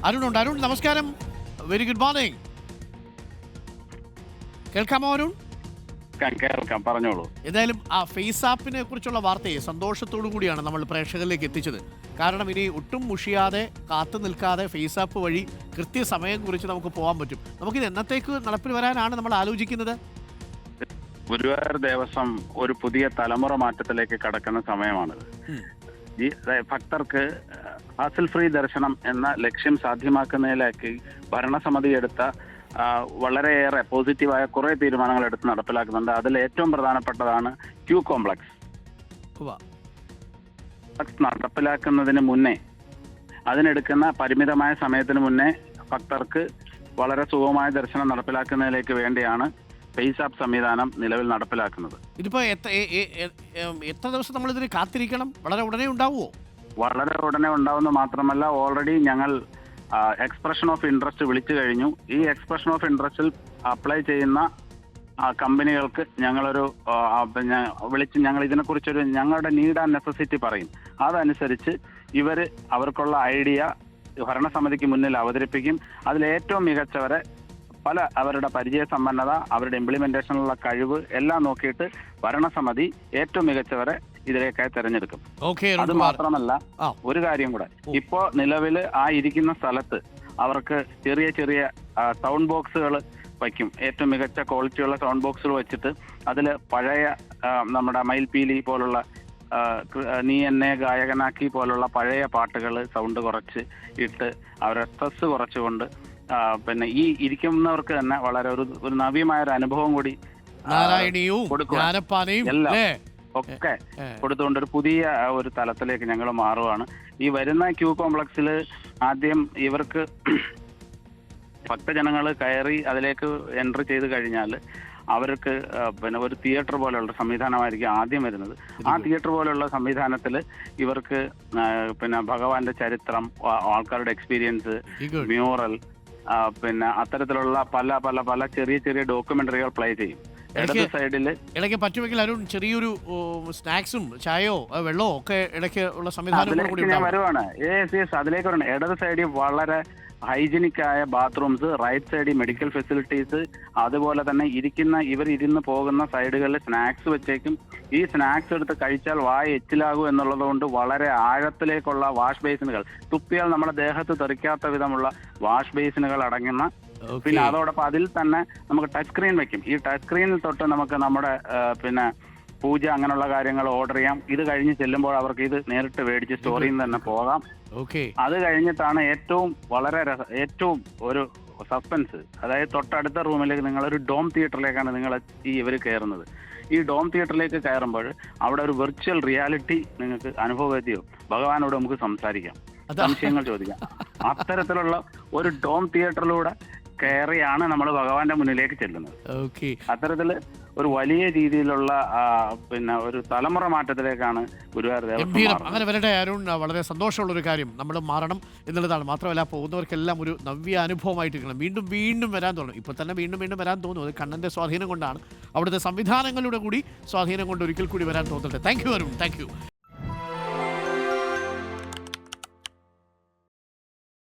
അരുണുണ്ട്. അരുൺ നമസ്കാരം, very good morning. കേൾക്കാമോ അരുൺ? കേൾക്കാം, പറഞ്ഞോളൂ. എന്തായാലും ആ ഫേസ് ആപ്പിനെ കുറിച്ചുള്ള വാർത്തയെ സന്തോഷത്തോടു കൂടിയാണ് നമ്മൾ പ്രേക്ഷകരിലേക്ക് എത്തിച്ചത്. കാരണം ഇനി ഒട്ടും മുഷിയാതെ കാത്തു നിൽക്കാതെ ഫേസ് ആപ്പ് വഴി കൃത്യസമയം കുറിച്ച് നമുക്ക് പോകാൻ പറ്റും. നമുക്കിത് എന്നത്തേക്ക് നടപ്പിൽ വരാനാണ് നമ്മൾ ആലോചിക്കുന്നത്? ഗുരുവായൂർ ദേവസ്വം ഒരു പുതിയ തലമുറ മാറ്റത്തിലേക്ക് കടക്കുന്ന സമയമാണിത്. ഈ ഭക്തർക്ക് ഹാസിൽ ഫ്രീ ദർശനം എന്ന ലക്ഷ്യം സാധ്യമാക്കുന്നതിലേക്ക് ഭരണസമിതി എടുത്ത വളരെയേറെ പോസിറ്റീവായ കുറേ തീരുമാനങ്ങൾ എടുത്ത് നടപ്പിലാക്കുന്നുണ്ട്. അതിൽ ഏറ്റവും പ്രധാനപ്പെട്ടതാണ് ക്യൂ കോംപ്ലക്സ്. നടപ്പിലാക്കുന്നതിന് മുന്നേ, അതിനെടുക്കുന്ന പരിമിതമായ സമയത്തിന് മുന്നേ ഭക്തർക്ക് വളരെ സുഗമമായ ദർശനം നടപ്പിലാക്കുന്നതിലേക്ക് വേണ്ടിയാണ് ഫേസ് ആപ്പ് സംവിധാനം നിലവിൽ നടപ്പിലാക്കുന്നത്. ഇതിപ്പോ എത്ര ദിവസം നമ്മൾ ഇതിന് കാത്തിരിക്കണം? വളരെ ഉടനെ ഉണ്ടാവുമോ? വളരെ ഉടനെ ഉണ്ടാവുന്ന മാത്രമല്ല, ഓൾറെഡി ഞങ്ങൾ എക്സ്പ്രഷൻ ഓഫ് ഇൻട്രസ്റ്റ് വിളിച്ചു കഴിഞ്ഞു. ഈ എക്സ്പ്രഷൻ ഓഫ് ഇൻട്രസ്റ്റിൽ അപ്ലൈ ചെയ്യുന്ന കമ്പനികൾക്ക് ഞങ്ങളൊരു വിളിച്ച് ഞങ്ങൾ ഇതിനെക്കുറിച്ചൊരു ഞങ്ങളുടെ നീഡ് ആൻഡ് നെസസിറ്റി പറയും. അതനുസരിച്ച് അവർക്കുള്ള ഐഡിയ ഭരണസമിതിക്ക് മുന്നിൽ അവതരിപ്പിക്കും. അതിലേറ്റവും മികച്ചവരെ അവരുടെ പരിചയസമ്പന്നത, അവരുടെ ഇംപ്ലിമെന്റേഷനുള്ള കഴിവ് എല്ലാം നോക്കിയിട്ട് ഭരണസമിതി ഏറ്റവും മികച്ചവരെ ഇതിലേക്കായി തെരഞ്ഞെടുക്കും. അത് മാത്രമല്ല, ഒരു കാര്യം കൂടെ, ഇപ്പോ നിലവിൽ ഇരിക്കുന്ന സ്ഥലത്ത് അവർക്ക് ചെറിയ ചെറിയ സൗണ്ട് ബോക്സുകൾ വയ്ക്കും. ഏറ്റവും മികച്ച ക്വാളിറ്റിയുള്ള സൗണ്ട് ബോക്സുകൾ വെച്ചിട്ട് അതിൽ പഴയ നമ്മുടെ മയിൽപീലി പോലുള്ള നീ എന്നെ ഗായകനാക്കി പോലുള്ള പഴയ പാട്ടുകൾ സൗണ്ട് കുറച്ച് ഇട്ട് അവരുടെ സ്ട്രെസ് കുറച്ചുകൊണ്ട് പിന്നെ ഈ ഇരിക്കുന്നവർക്ക് തന്നെ വളരെ ഒരു നവ്യമായ ഒരു അനുഭവം കൂടി ഒക്കെ കൊടുത്തുകൊണ്ട് ഒരു പുതിയ ഒരു തലത്തിലേക്ക് ഞങ്ങൾ മാറുവാണ്. ഈ വരുന്ന ക്യൂ കോംപ്ലക്സിൽ ആദ്യം ഇവർക്ക് ഭക്തജനങ്ങൾ കയറി അതിലേക്ക് എൻട്രി ചെയ്ത് കഴിഞ്ഞാൽ അവർക്ക് പിന്നെ ഒരു തിയേറ്റർ പോലെയുള്ള സംവിധാനമായിരിക്കും ആദ്യം വരുന്നത്. ആ തിയേറ്റർ പോലെയുള്ള സംവിധാനത്തിൽ ഇവർക്ക് പിന്നെ ഭഗവാന്റെ ചരിത്രം, ആൾക്കാരുടെ എക്സ്പീരിയൻസ്, മ്യൂറൽ, പിന്നെ അത്തരത്തിലുള്ള പല പല പല ചെറിയ ചെറിയ ഡോക്യുമെന്ററികൾ പ്ലേ ചെയ്യും. ഇടത് സൈഡിൽ ഇടയ്ക്ക് പറ്റുമെങ്കിൽ അരുൺ ചെറിയൊരു സ്നാക്സും ചായയോ വെള്ളമോ ഒക്കെ ഇടയ്ക്ക് ഉള്ള സംവിധാനം ഞാൻ വരുവാണ്. അതിലേക്ക് വരണം. ഇടത് സൈഡിൽ വളരെ ഹൈജീനിക് ആയ ബാത്റൂംസ്, റൈറ്റ് സൈഡിൽ മെഡിക്കൽ ഫെസിലിറ്റീസ്, അതുപോലെ തന്നെ ഇരുന്ന് പോകുന്ന സൈഡുകളിൽ സ്നാക്സ് വെച്ചേക്കും. ഈ സ്നാക്സ് എടുത്ത് കഴിച്ചാൽ വായ എച്ചിലാകും എന്നുള്ളത് കൊണ്ട് വളരെ ആഴത്തിലേക്കുള്ള വാഷ് ബേസിനുകൾ, തുപ്പിയാൽ നമ്മുടെ ദേഹത്ത് തെറിക്കാത്ത വിധമുള്ള വാഷ് ബേസിനുകൾ അടങ്ങുന്ന, പിന്നെ അതോടൊപ്പം അതിൽ തന്നെ നമുക്ക് ടച്ച് സ്ക്രീൻ വെക്കും. ഈ ടച്ച് സ്ക്രീനിൽ തൊട്ട് നമുക്ക് നമ്മുടെ പിന്നെ പൂജ അങ്ങനെയുള്ള കാര്യങ്ങൾ ഓർഡർ ചെയ്യാം. ഇത് കഴിഞ്ഞ് ചെല്ലുമ്പോൾ അവർക്ക് ഇത് നേരിട്ട് മേടിച്ച് സ്റ്റോറിൽ നിന്ന് തന്നെ പോകാം. അത് കഴിഞ്ഞിട്ടാണ് ഏറ്റവും ഒരു സസ്പെൻസ്, അതായത് തൊട്ടടുത്ത റൂമിലേക്ക് നിങ്ങളൊരു ഡോം തിയേറ്ററിലേക്കാണ് ഇവർ കയറുന്നത്. ഈ ഡോം തിയേറ്ററിലേക്ക് കയറുമ്പോൾ അവിടെ ഒരു വെർച്വൽ റിയാലിറ്റി നിങ്ങൾക്ക് അനുഭവവേദ്യവും ഭഗവാനോട് നമുക്ക് സംസാരിക്കാം, സംശയങ്ങൾ ചോദിക്കാം. അത്തരത്തിലുള്ള ഒരു ഡോം തിയേറ്ററിലൂടെ കയറിയാണ് നമ്മൾ ഭഗവാന്റെ മുന്നിലേക്ക് ചെല്ലുന്നത്. അത്തരത്തില് ഒരു വലിയ രീതിയിലുള്ള പിന്നെ ഒരു തലമുറ മാറ്റത്തിലേക്കാണ് ഗുരുവായൂർ ദേവസ്വം. അങ്ങനെ വരട്ടെ അരുൺ. വളരെ സന്തോഷമുള്ളൊരു കാര്യം, നമ്മൾ മാറണം എന്നുള്ളതാണ്. മാത്രമല്ല പോകുന്നവർക്കെല്ലാം ഒരു നവ്യ അനുഭവമായിട്ട് വീണ്ടും വീണ്ടും വരാൻ തോന്നും. ഇപ്പോൾ തന്നെ വീണ്ടും വീണ്ടും വരാൻ തോന്നും. അത് കണ്ണന്റെ സ്വാധീനം കൊണ്ടാണ്, അവിടുത്തെ സംവിധാനങ്ങളുടെ കൂടി സ്വാധീനം കൊണ്ട് ഒരിക്കൽ കൂടി വരാൻ തോന്നട്ടെ. Thank you Arun, thank U.